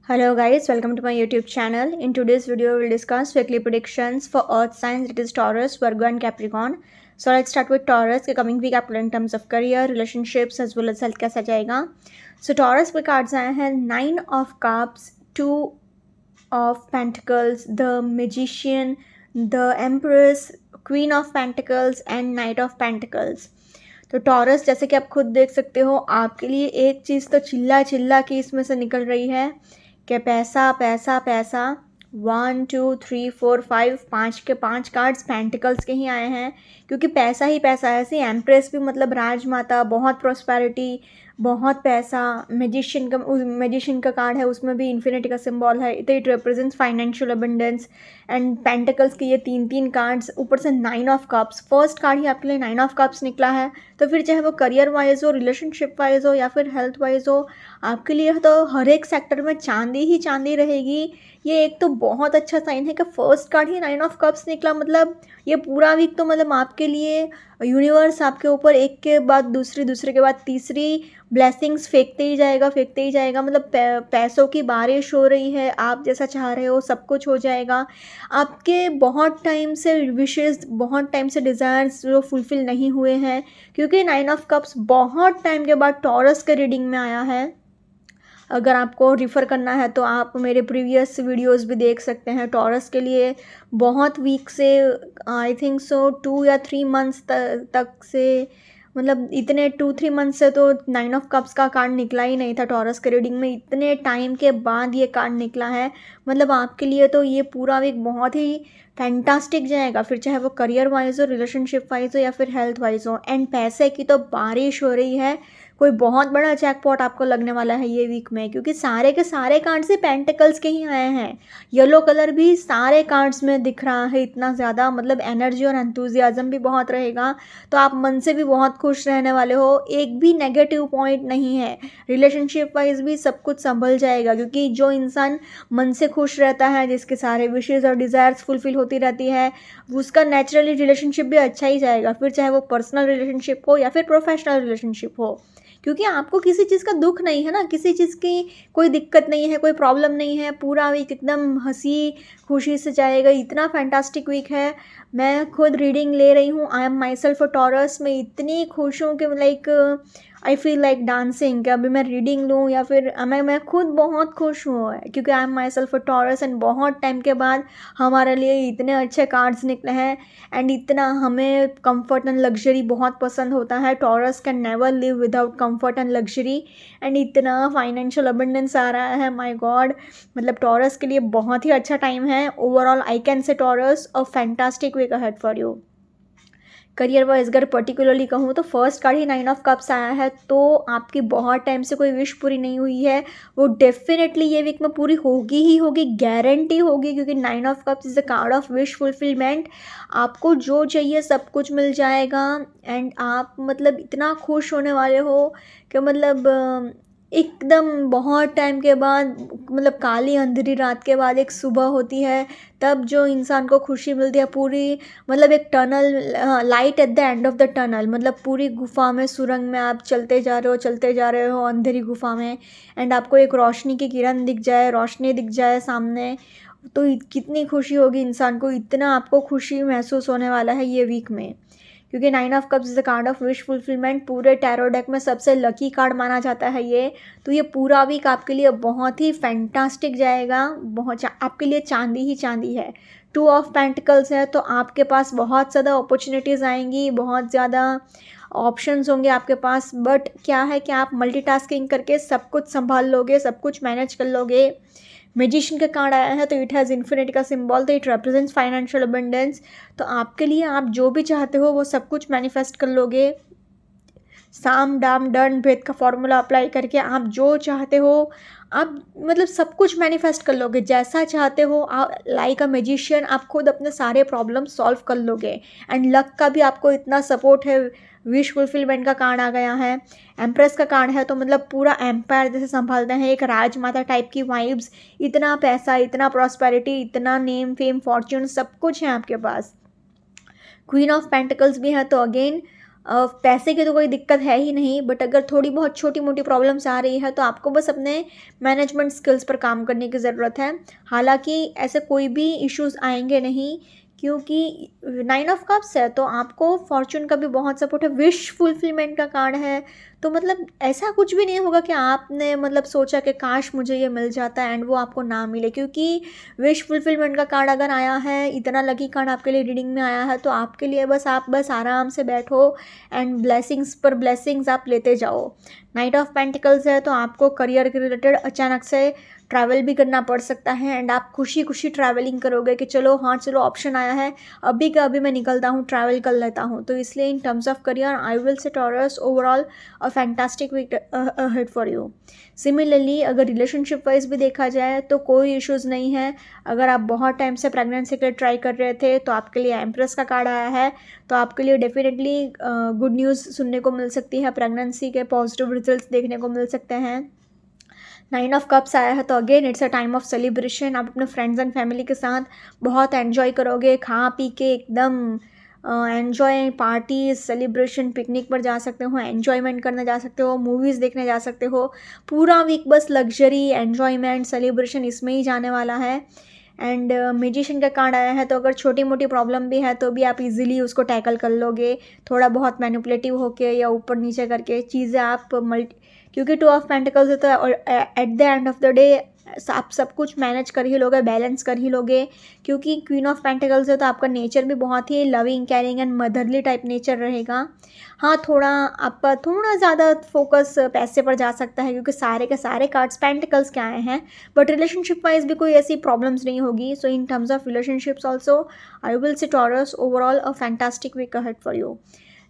Hello guys, welcome to my YouTube channel. In today's video, we'll discuss weekly predictions for Earth signs, that is Taurus, Virgo and Capricorn. So let's start with Taurus. The coming week आपको in terms of career, relationships as well as health कैसा जाएगा. So Taurus पे cards आए हैं 9 of Cups, 2 of Pentacles, the Magician, the Empress, Queen of Pentacles and Knight of Pentacles. तो taurus जैसे कि आप खुद देख सकते हो, आपके लिए एक चीज़ तो चिल्ला चिल्ला के इसमें से निकल रही है कि पैसा पैसा पैसा. 1 2 3 4 5 5 के 5 कार्ड्स पेंटिकल्स के ही आए हैं, क्योंकि पैसा ही पैसा है. ऐसे एम्प्रेस भी मतलब राजमाता, बहुत प्रॉस्पेरिटी, बहुत पैसा. मैजिशियन का कार्ड है, उसमें भी इन्फिनिटी का सिंबल है, तो it represents financial abundance. And pentacles के ये तीन कार्ड्स, ऊपर से 9 ऑफ कप्स. फर्स्ट कार्ड ही आपके लिए 9 ऑफ कप्स निकला है, तो फिर चाहे वो करियर वाइज हो, रिलेशनशिप वाइज हो या फिर हेल्थ वाइज हो, आपके लिए तो हर एक सेक्टर में चांदी ही चांदी रहेगी. ये एक तो बहुत अच्छा साइन है कि फर्स्ट कार्ड ही 9 ऑफ कप्स निकला. मतलब ये पूरा वीक तो मतलब आपके लिए यूनिवर्स आपके ऊपर एक के बाद दूसरी, दूसरे के बाद तीसरी ब्लेसिंग्स फेंकते ही जाएगा. मतलब पैसों की बारिश हो रही है. आप जैसा चाह रहे हो सब कुछ हो जाएगा. आपके बहुत टाइम से विशेज़, बहुत टाइम से डिज़ायर्स जो फुलफ़िल नहीं हुए हैं, क्योंकि 9 ऑफ कप्स बहुत टाइम के बाद टॉरस के रीडिंग में आया है. अगर आपको रिफ़र करना है तो आप मेरे प्रीवियस वीडियोस भी देख सकते हैं. टॉरस के लिए बहुत वीक से, आई थिंक सो 2 या 3 मंथ्स तक से, मतलब इतने 2-3 मंथ से तो 9 ऑफ कप्स का कार्ड निकला ही नहीं था टॉरस के रीडिंग में. इतने टाइम के बाद ये कार्ड निकला है. मतलब आपके लिए तो ये पूरा वीक बहुत ही फैंटास्टिक जाएगा, फिर चाहे वो करियर वाइज हो, रिलेशनशिप वाइज हो या फिर हेल्थ वाइज हो. एंड पैसे की तो बारिश हो रही है. कोई बहुत बड़ा जैकपॉट आपको लगने वाला है ये वीक में, क्योंकि सारे के सारे कार्ड्स ही पेंटिकल्स के ही आए हैं. येलो कलर भी सारे कार्ड्स में दिख रहा है इतना ज़्यादा. मतलब एनर्जी और एंथुजियाज्म भी बहुत रहेगा, तो आप मन से भी बहुत खुश रहने वाले हो. एक भी नेगेटिव पॉइंट नहीं है. रिलेशनशिप वाइज भी सब कुछ संभल जाएगा, क्योंकि जो इंसान मन से खुश रहता है, जिसके सारे विशेज़ और डिज़ायर्स फुलफ़िल होती रहती है, उसका नेचुरली रिलेशनशिप भी अच्छा ही जाएगा. फिर चाहे वो पर्सनल रिलेशनशिप हो या फिर प्रोफेशनल रिलेशनशिप हो, क्योंकि आपको किसी चीज़ का दुख नहीं है ना, किसी चीज़ की कोई दिक्कत नहीं है, कोई प्रॉब्लम नहीं है. पूरा वीक एकदम हंसी खुशी से जाएगा. इतना फैंटास्टिक वीक है. मैं खुद रीडिंग ले रही हूँ. I am my self a Taurus. मैं इतनी खुश हूँ कि like I feel like dancing, कि अभी मैं रीडिंग लूँ या फिर मैं खुद बहुत खुश हूँ, क्योंकि I am my self a Taurus. And बहुत टाइम के बाद हमारे लिए इतने अच्छे कार्ड्स निकले हैं. एंड इतना हमें कंफर्ट एंड लग्जरी बहुत पसंद होता है. Taurus can never live without comfort and luxury. And इतना फाइनेंशियल अबंडेंस आ रहा है, माय गॉड. मतलब टॉरस के लिए बहुत ही अच्छा टाइम है. Overall I can say Taurus a fantastic week ahead for you. Career wise अगर पर्टिकुलरली कहूँ तो फर्स्ट कार्ड ही 9 ऑफ कप्स आया है, तो आपकी बहुत टाइम से कोई विश पूरी नहीं हुई है, वो डेफिनेटली ये वीक में पूरी होगी ही होगी, गारंटी होगी, क्योंकि 9 of cups is a card of wish fulfilment. आपको जो चाहिए सब कुछ मिल जाएगा. एंड आप मतलब इतना खुश होने वाले हो कि मतलब एकदम बहुत टाइम के बाद, मतलब काली अंधेरी रात के बाद एक सुबह होती है, तब जो इंसान को खुशी मिलती है पूरी. मतलब एक tunnel, light at the end of the tunnel. मतलब पूरी गुफा में, सुरंग में आप चलते जा रहे हो अंधेरी गुफा में, एंड आपको एक रोशनी की किरण दिख जाए, रोशनी दिख जाए सामने, तो कितनी खुशी होगी इंसान को. इतना आपको खुशी महसूस होने वाला है ये वीक में, क्योंकि 9 of cups is the card of wish fulfilment. पूरे टैरो डेक में सबसे लकी कार्ड माना जाता है ये. तो ये पूरा वीक आपके लिए बहुत ही फैंटास्टिक जाएगा. बहुत आपके लिए चांदी ही चांदी है. 2 ऑफ पेंटिकल्स है, तो आपके पास बहुत ज़्यादा अपॉर्चुनिटीज़ आएंगी, बहुत ज़्यादा ऑप्शंस होंगे आपके पास. बट क्या है कि आप मल्टीटास्किंग करके सब कुछ संभाल लोगे, सब कुछ मैनेज कर लोगे. मैजिशियन का कार्ड आया है, तो इट हैज़ इन्फिनिटी का सिंबल, तो इट रिप्रेजेंट्स फाइनेंशियल अबंडेंस. तो आपके लिए आप जो भी चाहते हो वो सब कुछ मैनिफेस्ट कर लोगे. साम दाम दंड भेद का फॉर्मूला अप्लाई करके आप जो चाहते हो, आप मतलब सब कुछ मैनिफेस्ट कर लोगे, जैसा चाहते हो. आप लाइक अ मैजिशियन आप खुद अपने सारे प्रॉब्लम सॉल्व कर लोगे. एंड लक का भी आपको इतना सपोर्ट है. विश फुलफिलमेंट का कार्ड आ गया है. एम्प्रेस का कार्ड है, तो मतलब पूरा एम्पायर जैसे संभालते हैं, एक राजमाता टाइप की वाइब्स. इतना पैसा, इतना प्रॉस्पेरिटी, इतना नेम फेम फॉर्च्यून सब कुछ है आपके पास. क्वीन ऑफ पेंटिकल्स भी है, तो अगेन पैसे की तो कोई दिक्कत है ही नहीं, बट अगर थोड़ी बहुत छोटी मोटी प्रॉब्लम्स आ रही है तो आपको बस अपने मैनेजमेंट स्किल्स पर काम करने की ज़रूरत है। हालांकि ऐसे कोई भी इश्यूज आएंगे नहीं, क्योंकि 9 ऑफ कप्स है तो आपको फॉर्चून का भी बहुत सपोर्ट है, विश फुलफिलमेंट का कार्ड है। तो मतलब ऐसा कुछ भी नहीं होगा कि आपने मतलब सोचा कि काश मुझे ये मिल जाता एंड वो आपको ना मिले, क्योंकि विश फुलफिलमेंट का कार्ड अगर आया है, इतना लकी कार्ड आपके लिए रीडिंग में आया है, तो आपके लिए बस आप बस आराम से बैठो एंड ब्लेसिंग्स पर ब्लेसिंग्स आप लेते जाओ। नाइट ऑफ पेंटिकल्स है तो आपको करियर के रिलेटेड अचानक से ट्रैवल भी करना पड़ सकता है एंड आप खुशी खुशी ट्रैवलिंग करोगे कि चलो हाँ चलो ऑप्शन आया है, अभी का अभी मैं निकलता हूँ, ट्रैवल कर लेता हूँ। तो इसलिए in terms of career I will say Taurus overall a fantastic week ahead for you. Similarly अगर रिलेशनशिप वाइज भी देखा जाए तो कोई इश्यूज़ नहीं है। अगर आप बहुत टाइम से प्रेगनेंसी के लिए ट्राई कर रहे थे तो आपके लिए एम्प्रेस का कार्ड आया है, तो आपके लिए डेफिनेटली गुड न्यूज़ सुनने को मिल सकती है, प्रेगनेंसी के पॉजिटिव रिजल्ट्स देखने को मिल सकते हैं। 9 ऑफ कप्स आया है तो again it's a time of celebration. आप अपने फ्रेंड्स एंड फैमिली के साथ बहुत एन्जॉय करोगे, खा पी के एकदम एन्जॉय, पार्टी सेलिब्रेशन, पिकनिक पर जा सकते हो, एन्जॉयमेंट करने जा सकते हो, मूवीज़ देखने जा सकते हो। पूरा वीक बस लग्जरी, एन्जॉयमेंट, सेलिब्रेशन इसमें ही जाने वाला है। एंड म्यूजिशियन का कार्ड आया है तो अगर छोटी मोटी प्रॉब्लम भी है तो भी आप इजीली उसको टैकल कर लोगे, थोड़ा बहुत मैनिपुलेटिव होके या ऊपर नीचे करके चीज़ें आप क्योंकि 2 ऑफ पेंटिकल्स है तो at the end of the day आप सब कुछ मैनेज कर ही लोगे, बैलेंस कर ही लोगे। क्योंकि क्वीन ऑफ पेंटिकल्स है तो आपका नेचर भी बहुत ही loving, caring and motherly type nature रहेगा। हाँ, थोड़ा आपका थोड़ा ज़्यादा फोकस पैसे पर जा सकता है क्योंकि सारे के सारे कार्ड्स पेंटिकल्स के आए हैं, बट रिलेशनशिप वाइज भी कोई ऐसी प्रॉब्लम्स नहीं होगी। So in terms of relationships also I will say Taurus overall a fantastic week ahead for you.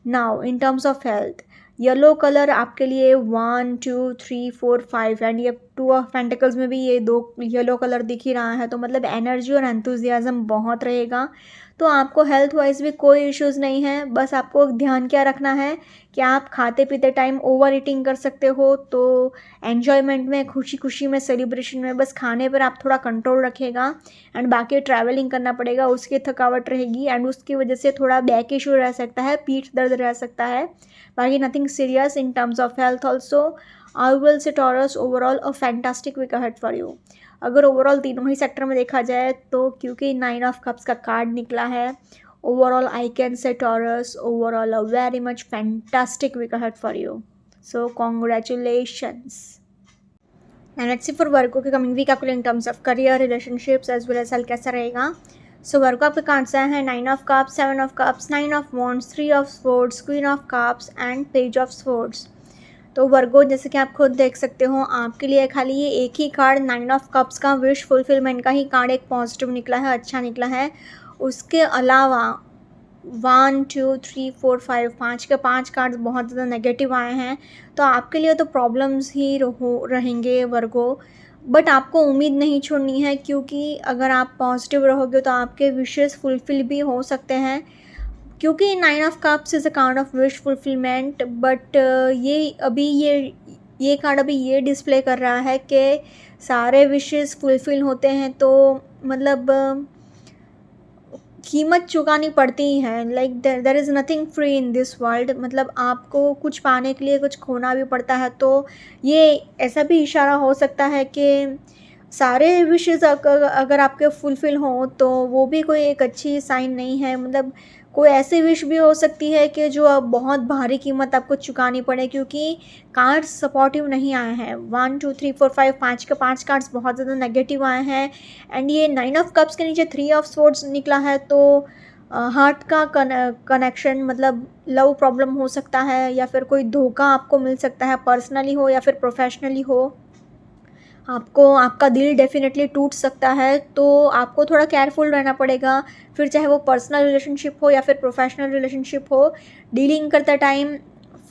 Now in terms of health, yellow colour आपके लिए 1 2 3 4 5 एंड ये 2 ऑफ पेंटिकल्स में भी ये 2 येलो कलर दिख ही रहा है, तो मतलब एनर्जी और एंथुजियाज्म बहुत रहेगा। तो आपको हेल्थ वाइज भी कोई इश्यूज़ नहीं है। बस आपको ध्यान क्या रखना है कि आप खाते पीते टाइम ओवर ईटिंग कर सकते हो, तो एन्जॉयमेंट में, खुशी खुशी में, सेलिब्रेशन में बस खाने पर आप थोड़ा कंट्रोल रखेगा। एंड बाकी ट्रैवलिंग करना पड़ेगा, उसकी थकावट रहेगी एंड उसकी वजह से थोड़ा बैक इशू रह सकता है, पीठ दर्द रह सकता है, बाकी nothing serious. In terms of health also I will say Taurus overall a fantastic week ahead for you. अगर ओवरऑल तीनों ही सेक्टर में देखा जाए तो क्योंकि 9 ऑफ कप्स का कार्ड निकला है, overall I can say Taurus overall a very much fantastic week ahead for you. So congratulations. And let's see for Virgo के कमिंग वीक आपके लिए in terms of career, relationships as well as health कैसा रहेगा। So Virgo आपके cards आए हैं 9 of cups, 7 of cups, 9 of wands, 3 of swords, queen of cups and page of swords. तो Virgo जैसे कि आप खुद देख सकते हो, आपके लिए खाली ये एक ही कार्ड 9 ऑफ कप्स का विश फुलफिलमेंट का ही कार्ड एक पॉजिटिव निकला है, अच्छा निकला है। उसके अलावा 1 2 3 4 5 5 के 5 कार्ड्स बहुत ज़्यादा नेगेटिव आए हैं, तो आपके लिए तो प्रॉब्लम्स ही रहेंगे वर्गो। बट आपको उम्मीद नहीं छोड़नी है, क्योंकि अगर आप पॉजिटिव रहोगे तो आपके विशेस फुलफिल भी हो सकते हैं, क्योंकि 9 of cups is a card of wish fulfilment. But ये कार्ड अभी ये डिस्प्ले कर रहा है कि सारे विशेस फुलफिल होते हैं तो मतलब कीमत चुकानी पड़ती है। Like there is nothing free in this world, मतलब आपको कुछ पाने के लिए कुछ खोना भी पड़ता है। तो ये ऐसा भी इशारा हो सकता है कि सारे विशेज़ अगर आपके फुलफ़िल हों तो वो भी कोई एक अच्छी साइन नहीं है। मतलब कोई ऐसी विश भी हो सकती है कि जो अब बहुत भारी कीमत आपको चुकानी पड़े, क्योंकि कार्ड्स सपोर्टिव नहीं आए हैं। 1 2 3 4 5 5 के 5 कार्ड्स बहुत ज़्यादा नेगेटिव आए हैं एंड ये 9 ऑफ कप्स के नीचे 3 ऑफ स्वॉर्ड्स निकला है, तो हार्ट का कनेक्शन, मतलब लव प्रॉब्लम हो सकता है या फिर कोई धोखा आपको मिल सकता है, पर्सनली हो या फिर प्रोफेशनली हो। आपको आपका दिल डेफिनेटली टूट सकता है, तो आपको थोड़ा केयरफुल रहना पड़ेगा। फिर चाहे वो पर्सनल रिलेशनशिप हो या फिर प्रोफेशनल रिलेशनशिप हो, डीलिंग करते टाइम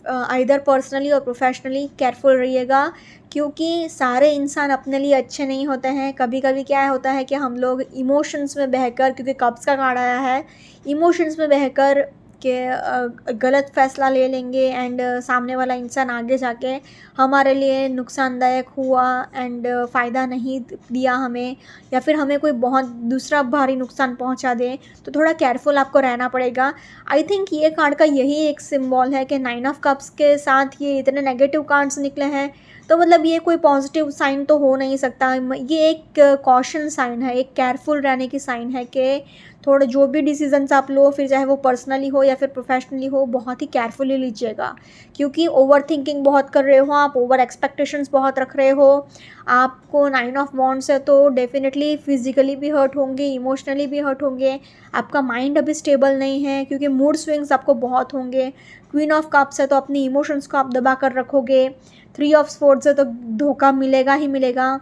आइदर पर्सनली और प्रोफेशनली केयरफुल रहिएगा, क्योंकि सारे इंसान अपने लिए अच्छे नहीं होते हैं। कभी कभी क्या होता है कि हम लोग इमोशंस में बहकर, क्योंकि कप्स का कार्ड आया है, इमोशंस में बहकर कि गलत फ़ैसला ले लेंगे एंड सामने वाला इंसान आगे जाके हमारे लिए नुकसानदायक हुआ एंड फ़ायदा नहीं दिया हमें, या फिर हमें कोई बहुत दूसरा भारी नुकसान पहुंचा दे, तो थोड़ा केयरफुल आपको रहना पड़ेगा। आई थिंक ये कार्ड का यही एक सिंबल है कि 9 ऑफ कप्स के साथ ये इतने नेगेटिव कार्ड्स निकले हैं, तो मतलब ये कोई पॉजिटिव साइन तो हो नहीं सकता। ये एक कॉशन साइन है, एक केयरफुल रहने की साइन है कि थोड़े जो भी डिसीजंस आप लो, फिर चाहे वो पर्सनली हो या फिर प्रोफेशनली हो, बहुत ही केयरफुली लीजिएगा, क्योंकि ओवर थिंकिंग बहुत कर रहे हो आप, ओवर एक्सपेक्टेशंस बहुत रख रहे हो। आपको 9 ऑफ वॉन्ड्स है तो डेफिनेटली फिजिकली भी हर्ट होंगे, इमोशनली भी हर्ट होंगे। आपका माइंड अभी स्टेबल नहीं है क्योंकि मूड स्विंग्स आपको बहुत होंगे। क्वीन ऑफ कप्स है तो अपनी इमोशंस को आप दबा कर रखोगे। 3 ऑफ स्वॉर्ड्स है तो धोखा मिलेगा ही मिलेगा,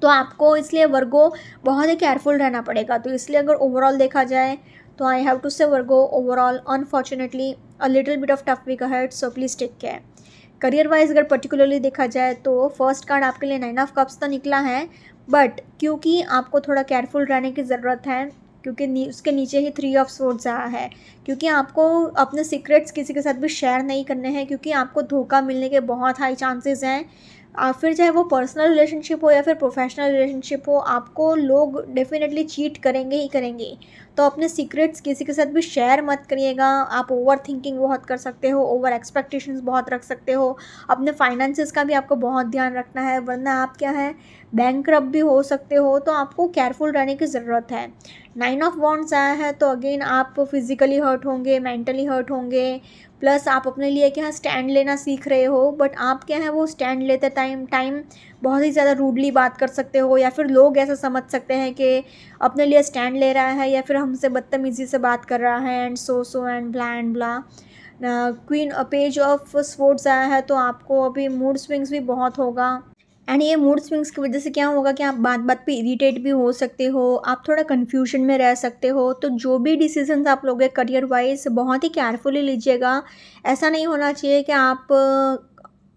तो आपको इसलिए वर्गो बहुत ही केयरफुल रहना पड़ेगा। तो इसलिए अगर ओवरऑल देखा जाए तो आई have to say Virgo overall unfortunately a little bit of tough week ahead, so please take care. Career wise अगर पर्टिकुलरली देखा जाए तो फर्स्ट कार्ड आपके लिए 9 ऑफ कप्स तो निकला है, बट क्योंकि आपको थोड़ा केयरफुल रहने की ज़रूरत है, क्योंकि उसके नीचे ही 3 ऑफ स्वॉर्ड्स आया है, क्योंकि आपको अपने सीक्रेट्स किसी के साथ भी शेयर नहीं करने हैं, क्योंकि आपको धोखा मिलने के बहुत हाई चांसेस हैं। फिर चाहे वो पर्सनल रिलेशनशिप हो या फिर प्रोफेशनल रिलेशनशिप हो, आपको लोग डेफिनेटली चीट करेंगे ही करेंगे। तो अपने सीक्रेट्स किसी के साथ भी शेयर मत करिएगा। आप ओवर थिंकिंग बहुत कर सकते हो, ओवर एक्सपेक्टेशंस बहुत रख सकते हो। अपने फाइनेंसेस का भी आपको बहुत ध्यान रखना है, वरना आप क्या है बैंकरप्ट भी हो सकते हो। तो आपको केयरफुल रहने की ज़रूरत है। 9 ऑफ वॉन्ड्स आया है तो अगेन आप फिजिकली हर्ट होंगे, मेंटली हर्ट होंगे, प्लस आप अपने लिए क्या स्टैंड लेना सीख रहे हो, बट आप क्या है वो स्टैंड लेते टाइम बहुत ही ज़्यादा रूडली बात कर सकते हो, या फिर लोग ऐसा समझ सकते हैं कि अपने लिए स्टैंड ले रहा है या फिर हमसे बदतमीज़ी से बात कर रहा है and so and blah. Queen page of swords आया है तो आपको अभी मूड स्विंग्स भी बहुत होगा, एंड ये मूड स्विंग्स की वजह से क्या होगा कि आप बात बात पे इरिटेट भी हो सकते हो, आप थोड़ा कन्फ्यूजन में रह सकते हो। तो जो भी डिसीजंस आप लोगे करियर वाइज बहुत ही केयरफुली लीजिएगा। ऐसा नहीं होना चाहिए कि आप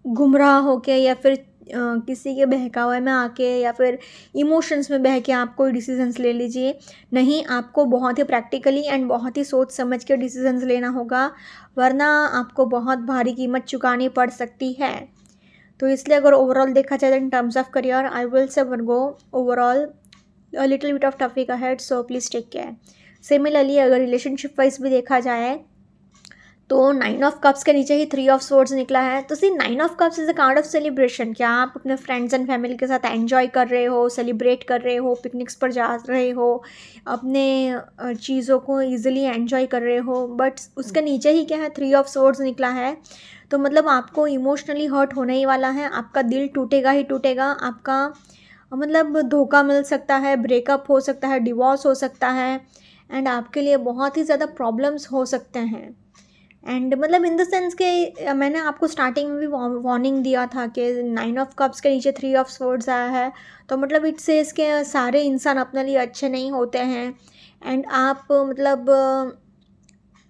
गुमराह होके या फिर किसी के बहकावे में आके या फिर इमोशंस में बह के आप कोई डिसीजंस ले लीजिए। नहीं, आपको बहुत ही प्रैक्टिकली एंड बहुत ही सोच समझ के डिसीजंस लेना होगा, वरना आपको बहुत भारी कीमत चुकानी पड़ सकती है। तो इसलिए अगर ओवरऑल देखा जाए in terms of career, I will say Virgo overall a little bit of tough week ahead, so please take care. Similarly अगर रिलेशनशिप वाइज भी देखा जाए तो 9 ऑफ कप्स के नीचे ही 3 ऑफ स्वॉर्ड्स निकला है। तो सी 9 of cups is a card of celebration. क्या आप अपने फ्रेंड्स एंड फैमिली के साथ एंजॉय कर रहे हो, सेलिब्रेट कर रहे हो, पिकनिक्स पर जा रहे हो, अपने चीज़ों को ईजिली एंजॉय कर रहे हो, बट उसके नीचे ही क्या है 3 ऑफ स्वॉर्ड्स निकला है। तो मतलब आपको इमोशनली हर्ट होने ही वाला है, आपका दिल टूटेगा ही टूटेगा, आपका मतलब धोखा मिल सकता है, ब्रेकअप हो सकता है, डिवोर्स हो सकता है, एंड आपके लिए बहुत ही ज़्यादा प्रॉब्लम्स हो सकते हैं। एंड मतलब इन द सेंस कि मैंने आपको स्टार्टिंग में भी वार्निंग दिया था कि 9 ऑफ कप्स के नीचे 3 ऑफ स्वॉर्ड्स आया है, तो मतलब इट सेज के सारे इंसान अपने लिए अच्छे नहीं होते हैं। एंड आप मतलब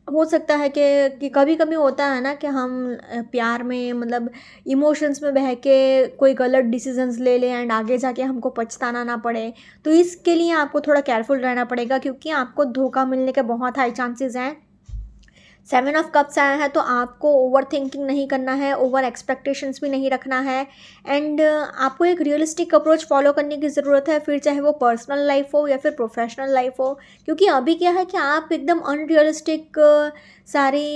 हो सकता है कि कभी कभी होता है ना कि हम प्यार में मतलब इमोशंस में बह के कोई गलत डिसीजंस ले लें एंड आगे जाके हमको पछताना ना पड़े। तो इसके लिए आपको थोड़ा केयरफुल रहना पड़ेगा, क्योंकि आपको धोखा मिलने के बहुत हाई चांसेस हैं। 7 ऑफ कप्स आया है तो आपको ओवर थिंकिंग नहीं करना है, ओवर एक्सपेक्टेशंस भी नहीं रखना है, एंड आपको एक रियलिस्टिक अप्रोच फॉलो करने की ज़रूरत है, फिर चाहे वो पर्सनल लाइफ हो या फिर प्रोफेशनल लाइफ हो। क्योंकि अभी क्या है कि आप एकदम अनरियलिस्टिक सारी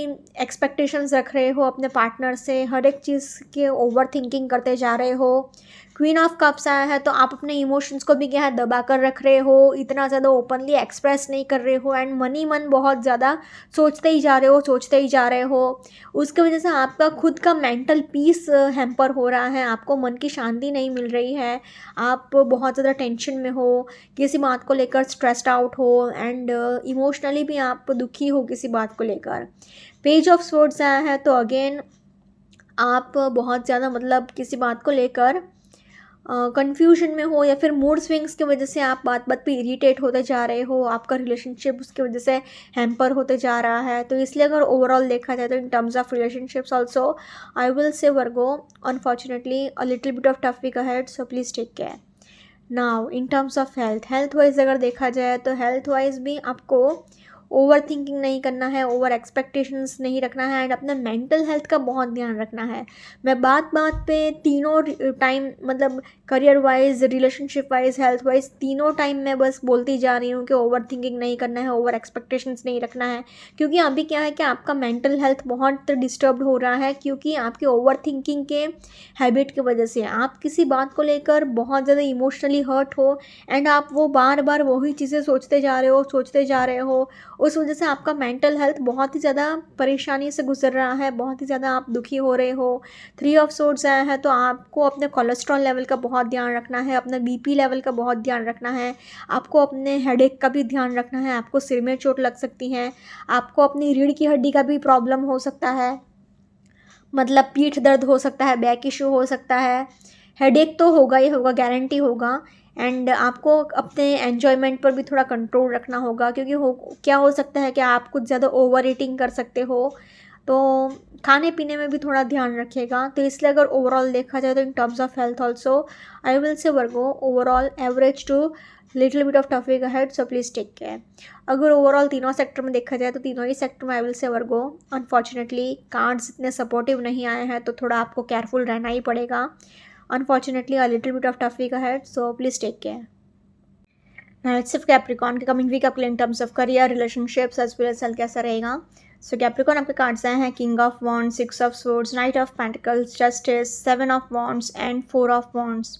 एक्सपेक्टेशंस रख रहे हो अपने पार्टनर से, हर एक चीज़ के ओवर थिंकिंग करते जा रहे हो। क्वीन ऑफ कप्स आया है तो आप अपने इमोशंस को भी क्या है दबा कर रख रहे हो, इतना ज़्यादा ओपनली एक्सप्रेस नहीं कर रहे हो, एंड मन ही मन बहुत ज़्यादा सोचते ही जा रहे हो, सोचते ही जा रहे हो। उसकी वजह से आपका खुद का मेंटल पीस हैम्पर हो रहा है, आपको मन की शांति नहीं मिल रही है, आप बहुत ज़्यादा टेंशन में हो, किसी बात को लेकर स्ट्रेस्ड आउट हो, एंड इमोशनली भी आप दुखी हो किसी बात को लेकर। पेज ऑफ स्वॉर्ड्स आया है तो अगेन आप बहुत ज़्यादा मतलब किसी बात को लेकर कन्फ्यूजन में हो, या फिर मूड स्विंग्स की वजह से आप बात बात पे इरिटेट होते जा रहे हो, आपका रिलेशनशिप उसकी वजह से हैम्पर होते जा रहा है। तो इसलिए अगर ओवरऑल देखा जाए तो in terms of relationships also I will say Virgo unfortunately a little bit of tough week ahead, so please take care. Now in terms of health wise अगर देखा जाए तो हेल्थ वाइज भी आपको ओवर थिंकिंग नहीं करना है, over expectations नहीं रखना है एंड अपने मेंटल हेल्थ का बहुत ध्यान रखना है। मैं बात बात पे तीनों टाइम मतलब career wise, relationship wise, health wise, तीनों टाइम मैं बस बोलती जा रही हूँ कि ओवर थिंकिंग नहीं करना है, ओवर एक्सपेक्टेशंस नहीं रखना है। क्योंकि अभी क्या है कि आपका मेंटल हेल्थ बहुत डिस्टर्ब हो रहा है, क्योंकि आपके ओवर थिंकिंग के हैबिट की वजह से आप किसी बात को लेकर बहुत ज़्यादा इमोशनली हर्ट हो एंड आप वो बार बार वही चीज़ें सोचते जा रहे हो। उस वजह से आपका मेंटल हेल्थ बहुत ही ज़्यादा परेशानी से गुजर रहा है, बहुत ही ज़्यादा आप दुखी हो रहे हो। 3 ऑफ सोर्ड्स आया है, तो आपको अपने कोलेस्ट्रॉल लेवल का बहुत ध्यान रखना है, अपना बीपी लेवल का बहुत ध्यान रखना है, आपको अपने हेडेक का भी ध्यान रखना है, आपको सिर में चोट लग सकती है, आपको अपनी रीढ़ की हड्डी का भी प्रॉब्लम हो सकता है, मतलब पीठ दर्द हो सकता है, बैक इशू हो सकता है, हेडेक तो होगा ही होगा, गारंटी होगा। एंड आपको अपने एन्जॉयमेंट पर भी थोड़ा कंट्रोल रखना होगा, क्योंकि क्या हो सकता है कि आप कुछ ज़्यादा ओवर ईटिंग कर सकते हो, तो खाने पीने में भी थोड़ा ध्यान रखिएगा। तो इसलिए अगर ओवरऑल देखा जाए तो in terms of health also I will say Virgo overall average to little bit of tough week ahead, so please take care. अगर ओवरऑल तीनों सेक्टर में देखा जाए तो तीनों ही सेक्टर में I will say Virgo unfortunately cards इतने सपोर्टिव नहीं आए हैं, तो थोड़ा आपको केयरफुल रहना ही पड़ेगा। Unfortunately a little bit of tough week ahead, so please take care. Now let's see Capricorn के कमिंग वीक आपके लिए in terms of career, relationships as well as health कैसा रहेगा। सो कैप्रिकॉन आपके कार्ड्स आए हैं king of wands, 6 of swords, knight of pentacles, justice, 7 of wands and 4 of wands.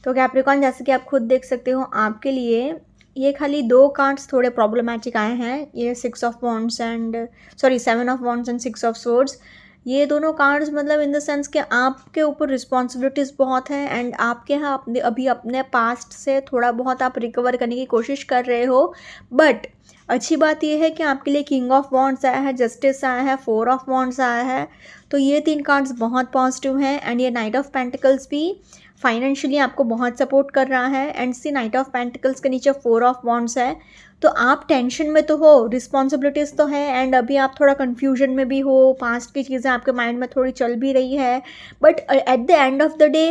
तो Capricorn जैसे कि आप खुद देख सकते हो, आपके लिए ये खाली 2 कार्ड्स थोड़े प्रॉब्लमैटिक आए हैं, ये 6 of wands and 7 of wands and 6 of swords. ये दोनों कार्ड्स मतलब इन द सेंस कि आपके ऊपर रिस्पॉन्सिबिलिटीज़ बहुत है एंड आपके यहाँ अभी अपने पास्ट से थोड़ा बहुत आप रिकवर करने की कोशिश कर रहे हो। बट अच्छी बात यह है कि आपके लिए किंग ऑफ वॉन्ड्स आया है, जस्टिस आया है, 4 ऑफ वॉन्ड्स आया है, तो ये 3 कार्ड्स बहुत पॉजिटिव हैं। एंड ये नाइट ऑफ पेंटिकल्स भी फाइनेंशियली आपको बहुत सपोर्ट कर रहा है। And see knight of pentacles के नीचे 4 ऑफ वॉन्ड्स है, तो आप टेंशन में तो हो, रिस्पॉन्सिबिलिटीज़ तो है एंड अभी आप थोड़ा कन्फ्यूजन में भी हो, पास्ट की चीज़ें आपके माइंड में थोड़ी चल भी रही है। But at the end of the day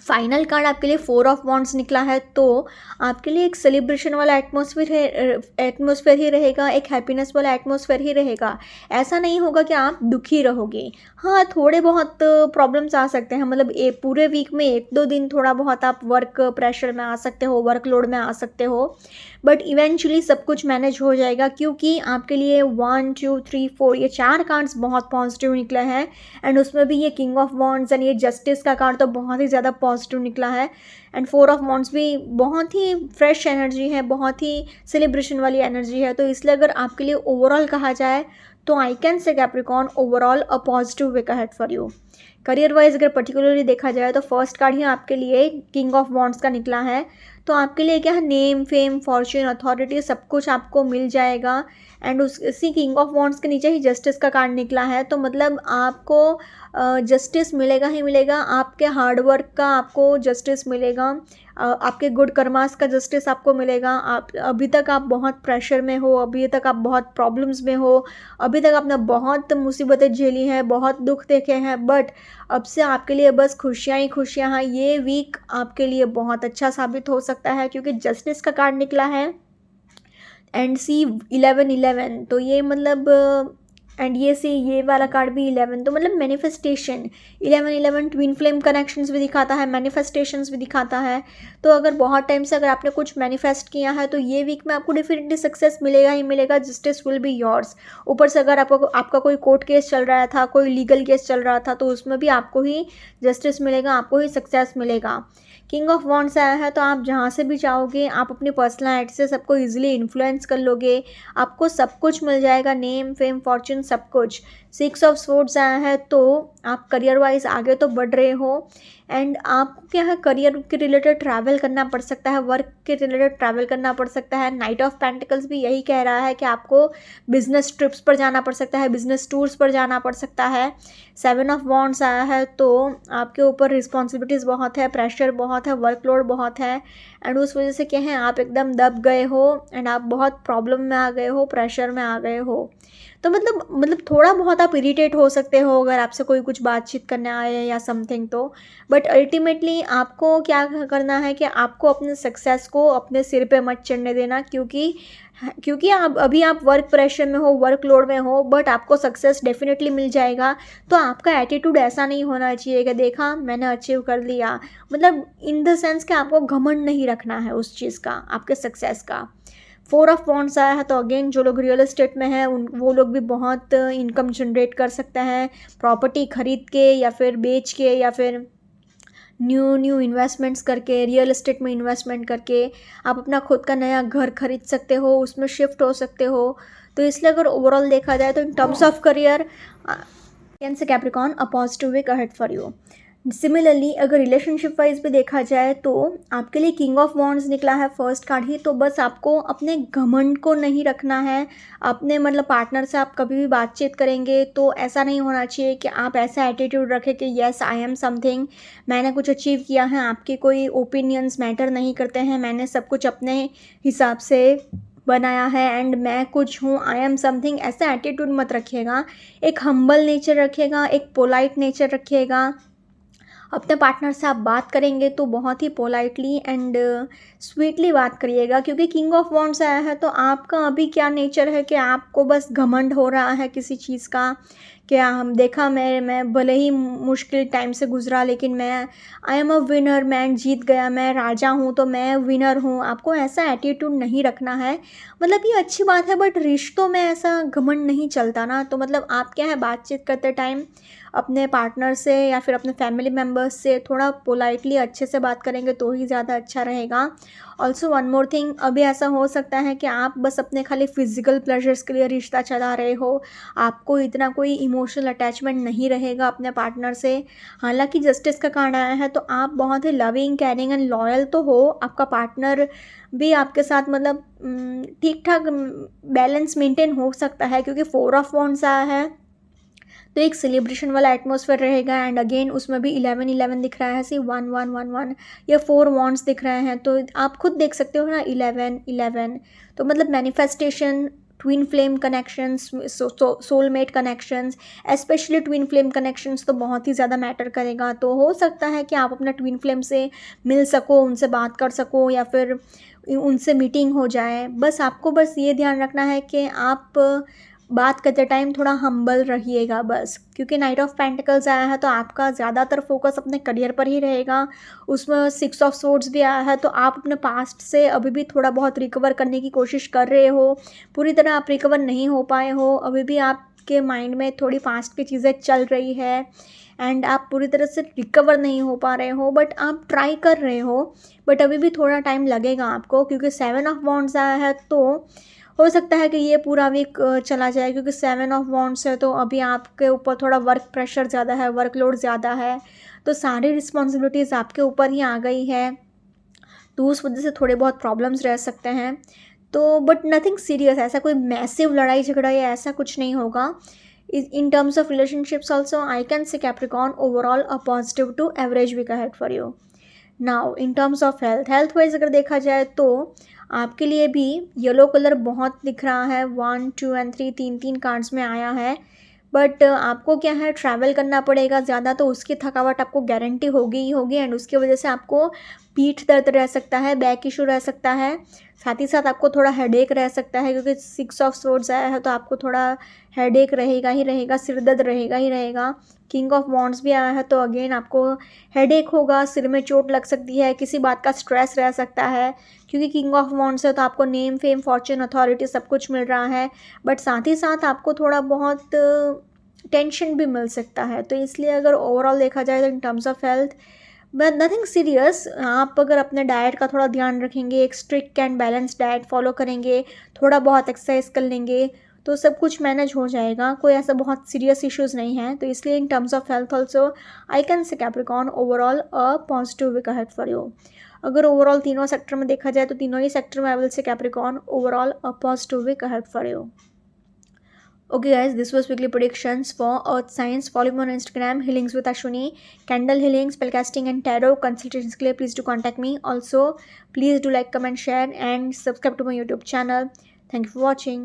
final card आपके लिए 4 ऑफ वॉन्ड्स निकला है, तो आपके लिए एक सेलिब्रेशन वाला एटमॉस्फेयर ही रहेगा, एक हैप्पीनेस वाला एटमॉस्फेयर ही रहेगा। ऐसा नहीं होगा कि आप दुखी रहोगे। हाँ, थोड़े बहुत प्रॉब्लम्स आ सकते हैं, मतलब पूरे वीक में 1-2 दिन थोड़ा बहुत आप वर्क प्रेशर में आ सकते हो, वर्कलोड में आ सकते हो, बट इवेंचुअली सब कुछ मैनेज हो जाएगा, क्योंकि आपके लिए 1 2 3 4 ये 4 कार्ड्स बहुत पॉजिटिव निकले हैं। एंड उसमें भी ये किंग ऑफ वॉन्ड्स एंड ये जस्टिस का कार्ड तो बहुत ही ज़्यादा पॉजिटिव निकला है। एंड 4 ऑफ वॉन्ड्स भी बहुत ही फ्रेश एनर्जी है, बहुत ही सेलिब्रेशन वाली एनर्जी है। तो इसलिए अगर आपके लिए ओवरऑल कहा जाए तो I can say Capricorn overall a positive week ahead for you. Career wise अगर पर्टिकुलरली देखा जाए तो फर्स्ट कार्ड ही आपके लिए किंग ऑफ वॉन्ड्स का निकला है, तो आपके लिए क्या है, नेम, फेम, फॉर्च्यून, अथॉरिटी सब कुछ आपको मिल जाएगा। एंड उसी किंग ऑफ वॉन्ड्स के नीचे ही जस्टिस का कार्ड निकला है, तो मतलब आपको जस्टिस मिलेगा ही मिलेगा, आपके हार्डवर्क का आपको जस्टिस मिलेगा, आपके गुड कर्मास का जस्टिस आपको मिलेगा। आप अभी तक आप बहुत प्रेशर में हो, अभी तक आप बहुत प्रॉब्लम्स में हो, अभी तक आपने बहुत मुसीबतें झेली हैं, बहुत दुख देखे हैं, बट अब से आपके लिए बस खुशियाँ ही खुशियाँ हैं। ये वीक आपके लिए बहुत अच्छा साबित हो सकता है, क्योंकि जस्टिस का कार्ड निकला है एंड सी 11-11, तो ये मतलब एंड ये वाला कार्ड भी 11, तो मतलब मैनिफेस्टेशन 11-11 ट्विन फ्लेम कनेक्शंस भी दिखाता है, मैनिफेस्टेशंस भी दिखाता है। तो अगर बहुत टाइम से अगर आपने कुछ मैनिफेस्ट किया है तो ये वीक में आपको डेफिनेटली सक्सेस मिलेगा ही मिलेगा, जस्टिस विल बी योर्स। ऊपर से अगर आपका कोई कोर्ट केस चल रहा था, कोई लीगल केस चल रहा था, तो उसमें भी आपको ही जस्टिस मिलेगा, आपको ही सक्सेस मिलेगा। किंग ऑफ वॉन्ड्स आया है, तो आप जहाँ से भी चाहोगे आप अपनी पर्सनैलिटी से सबको ईजिली इन्फ्लुएंस कर लोगे, आपको सब कुछ मिल जाएगा, नेम, फेम, फॉर्च्यून सब कुछ। 6 ऑफ सोर्ड्स आया है, तो आप करियर वाइज आगे तो बढ़ रहे हो एंड आपको क्या है, करियर के रिलेटेड ट्रैवल करना पड़ सकता है, वर्क के रिलेटेड ट्रैवल करना पड़ सकता है। नाइट ऑफ पेंटिकल्स भी यही कह रहा है कि आपको बिजनेस ट्रिप्स पर जाना पड़ सकता है, बिजनेस टूर्स पर जाना पड़ सकता है। 7 ऑफ वॉन्ड्स आया है, तो आपके ऊपर रिस्पॉन्सिबिलिटीज़ बहुत है, प्रेशर बहुत है, वर्कलोड बहुत है एंड उस वजह से क्या है, आप एकदम दब गए हो एंड आप बहुत प्रॉब्लम में आ गए हो, प्रेशर में आ गए हो। तो मतलब थोड़ा बहुत आप इरिटेट हो सकते हो अगर आपसे कोई कुछ बातचीत करने आए या समथिंग तो, बट अल्टीमेटली आपको क्या करना है कि आपको अपने सक्सेस को अपने सिर पे मत चढ़ने देना, क्योंकि आप वर्क प्रेशर में हो, वर्कलोड में हो, बट आपको सक्सेस डेफिनेटली मिल जाएगा। तो आपका एटीट्यूड ऐसा नहीं होना चाहिए कि देखा मैंने अचीव कर लिया, मतलब इन द सेंस कि आपको घमंड नहीं रखना है उस चीज़ का, आपके सक्सेस का। 4 ऑफ वॉन्ड्स आया है तो अगेन जो लोग रियल एस्टेट में हैं वो लोग भी बहुत इनकम जनरेट कर सकते हैं प्रॉपर्टी खरीद के या फिर बेच के या फिर न्यू इन्वेस्टमेंट्स करके, रियल एस्टेट में इन्वेस्टमेंट करके आप अपना खुद का नया घर खरीद सकते हो, उसमें शिफ्ट हो सकते हो। तो इसलिए अगर ओवरऑल देखा जाए तो in terms of career Cancer Capricorn a positive week ahead for you. Similarly अगर रिलेशनशिप वाइज भी देखा जाए तो आपके लिए किंग ऑफ वॉन्ड्स निकला है फर्स्ट कार्ड ही, तो बस आपको अपने घमंड को नहीं रखना है। अपने मतलब पार्टनर से आप कभी भी बातचीत करेंगे तो ऐसा नहीं होना चाहिए कि आप ऐसा एटीट्यूड रखें कि येस आई एम समथिंग, मैंने कुछ अचीव किया है, आपके कोई ओपिनियंस मैटर नहीं करते हैं, मैंने सब कुछ अपने हिसाब से बनाया है एंड मैं कुछ हूँ, आई एम समथिंग, ऐसा एटीट्यूड मत रखिएगा। एक हम्बल नेचर रखिएगा, एक पोलाइट नेचर रखिएगा। अपने पार्टनर से आप बात करेंगे तो बहुत ही पोलाइटली एंड स्वीटली बात करिएगा, क्योंकि किंग ऑफ वॉन्ड्स आया है तो आपका अभी क्या नेचर है कि आपको बस घमंड हो रहा है किसी चीज़ का, क्या हम देखा मैं भले ही मुश्किल टाइम से गुजरा लेकिन मैं आई एम अ विनर, मैं जीत गया, मैं राजा हूँ तो मैं विनर हूँ। आपको ऐसा एटीट्यूड नहीं रखना है। मतलब ये अच्छी बात है बट रिश्तों में ऐसा घमंड नहीं चलता ना। तो मतलब आप क्या है बातचीत करते टाइम अपने पार्टनर से या फिर अपने फैमिली मेम्बर्स से थोड़ा पोलाइटली अच्छे से बात करेंगे तो ही ज़्यादा अच्छा रहेगा। ऑल्सो वन मोर थिंग, अभी ऐसा हो सकता है कि आप बस अपने खाली फिजिकल प्लेजर्स के लिए रिश्ता चला रहे हो, आपको इतना कोई इमोशनल अटैचमेंट नहीं रहेगा अपने पार्टनर से। हालांकि जस्टिस का कार्ड आया है तो आप बहुत ही लविंग, केयरिंग एंड लॉयल तो हो, आपका पार्टनर भी आपके साथ मतलब ठीक ठाक बैलेंस मेंटेन हो सकता है, क्योंकि 4 ऑफ वॉन्ड्स आया है तो एक सेलिब्रेशन वाला एटमॉस्फेयर रहेगा। एंड अगेन उसमें भी 11 दिख रहा है, सी 1 या 4 वॉन्ड्स दिख रहे हैं, तो आप खुद देख सकते हो ना 11 तो मतलब manifestation, twin flame connections, soulmate connections, specially twin flame connections तो बहुत ही ज़्यादा मैटर करेगा। तो हो सकता है कि आप अपना ट्विन फ्लेम से मिल सको, उनसे बात कर सको या फिर उनसे मीटिंग हो जाए। बस आपको बस ये ध्यान रखना है कि आप बात करते टाइम थोड़ा हम्बल रहिएगा बस, क्योंकि नाइट ऑफ पेंटिकल्स आया है तो आपका ज़्यादातर फोकस अपने करियर पर ही रहेगा। उसमें 6 ऑफ सोर्ड्स भी आया है तो आप अपने पास्ट से अभी भी थोड़ा बहुत रिकवर करने की कोशिश कर रहे हो, पूरी तरह आप रिकवर नहीं हो पाए हो, अभी भी आपके माइंड में थोड़ी पास्ट की चीज़ें चल रही है एंड आप पूरी तरह से रिकवर नहीं हो पा रहे हो, बट आप ट्राई कर रहे हो, बट अभी भी थोड़ा टाइम लगेगा आपको, क्योंकि 7 ऑफ वॉन्ड्स आया है तो हो सकता है कि ये पूरा वीक चला जाए, क्योंकि 7 ऑफ वॉन्ड्स है तो अभी आपके ऊपर थोड़ा वर्क प्रेशर ज़्यादा है, वर्कलोड ज़्यादा है, तो सारी रिस्पॉन्सिबिलिटीज़ आपके ऊपर ही आ गई है, तो उस वजह से थोड़े बहुत प्रॉब्लम्स रह सकते हैं। तो बट नथिंग सीरियस, ऐसा कोई मैसिव लड़ाई झगड़ा या ऐसा कुछ नहीं होगा। In terms of relationships also, I can say Capricorn overall a positive to average week ahead for you. Now in terms of health wise अगर देखा जाए तो आपके लिए भी येलो कलर बहुत दिख रहा है, 1 2 एंड 3 तीन कार्ड्स में आया है। बट आपको क्या है ट्रैवल करना पड़ेगा ज़्यादा, तो उसकी थकावट आपको गारंटी होगी ही होगी एंड उसकी वजह से आपको पीठ दर्द रह सकता है, बैक इशू रह सकता है, साथ ही साथ आपको थोड़ा हेडेक रह सकता है, क्योंकि 6 ऑफ सोर्ड्स आया है तो आपको थोड़ा हेडेक रहेगा ही रहेगा, सिर दर्द रहेगा ही रहेगा। किंग ऑफ वॉन्ड्स भी आया है तो अगेन आपको हेडेक होगा, सिर में चोट लग सकती है, किसी बात का स्ट्रेस रह सकता है, क्योंकि किंग ऑफ वॉन्ड्स है तो आपको नेम फेम फॉर्चून अथॉरिटी सब कुछ मिल रहा है, बट साथ ही साथ आपको थोड़ा बहुत टेंशन भी मिल सकता है। तो इसलिए अगर ओवरऑल देखा जाए तो in terms of health but nothing serious, आप अगर अपने डाइट का थोड़ा ध्यान रखेंगे, एक strict and balance diet follow करेंगे, थोड़ा बहुत एक्सरसाइज कर लेंगे तो सब कुछ मैनेज हो जाएगा, कोई ऐसा बहुत सीरियस इश्यूज़ नहीं है। तो इसलिए in terms of health also I can say Capricorn overall a positive week ahead for you. अगर ओवरऑल तीनों सेक्टर में देखा जाए तो तीनों ही सेक्टर में I will say Capricorn overall a positive week ahead for you. Okay guys, this was weekly predictions for earth signs. Follow me on Instagram, healings with Ashwini, candle healing, spellcasting and tarot consultations के लिए please do contact me. Also please do like, comment, share and subscribe to my YouTube channel. Thank you for watching.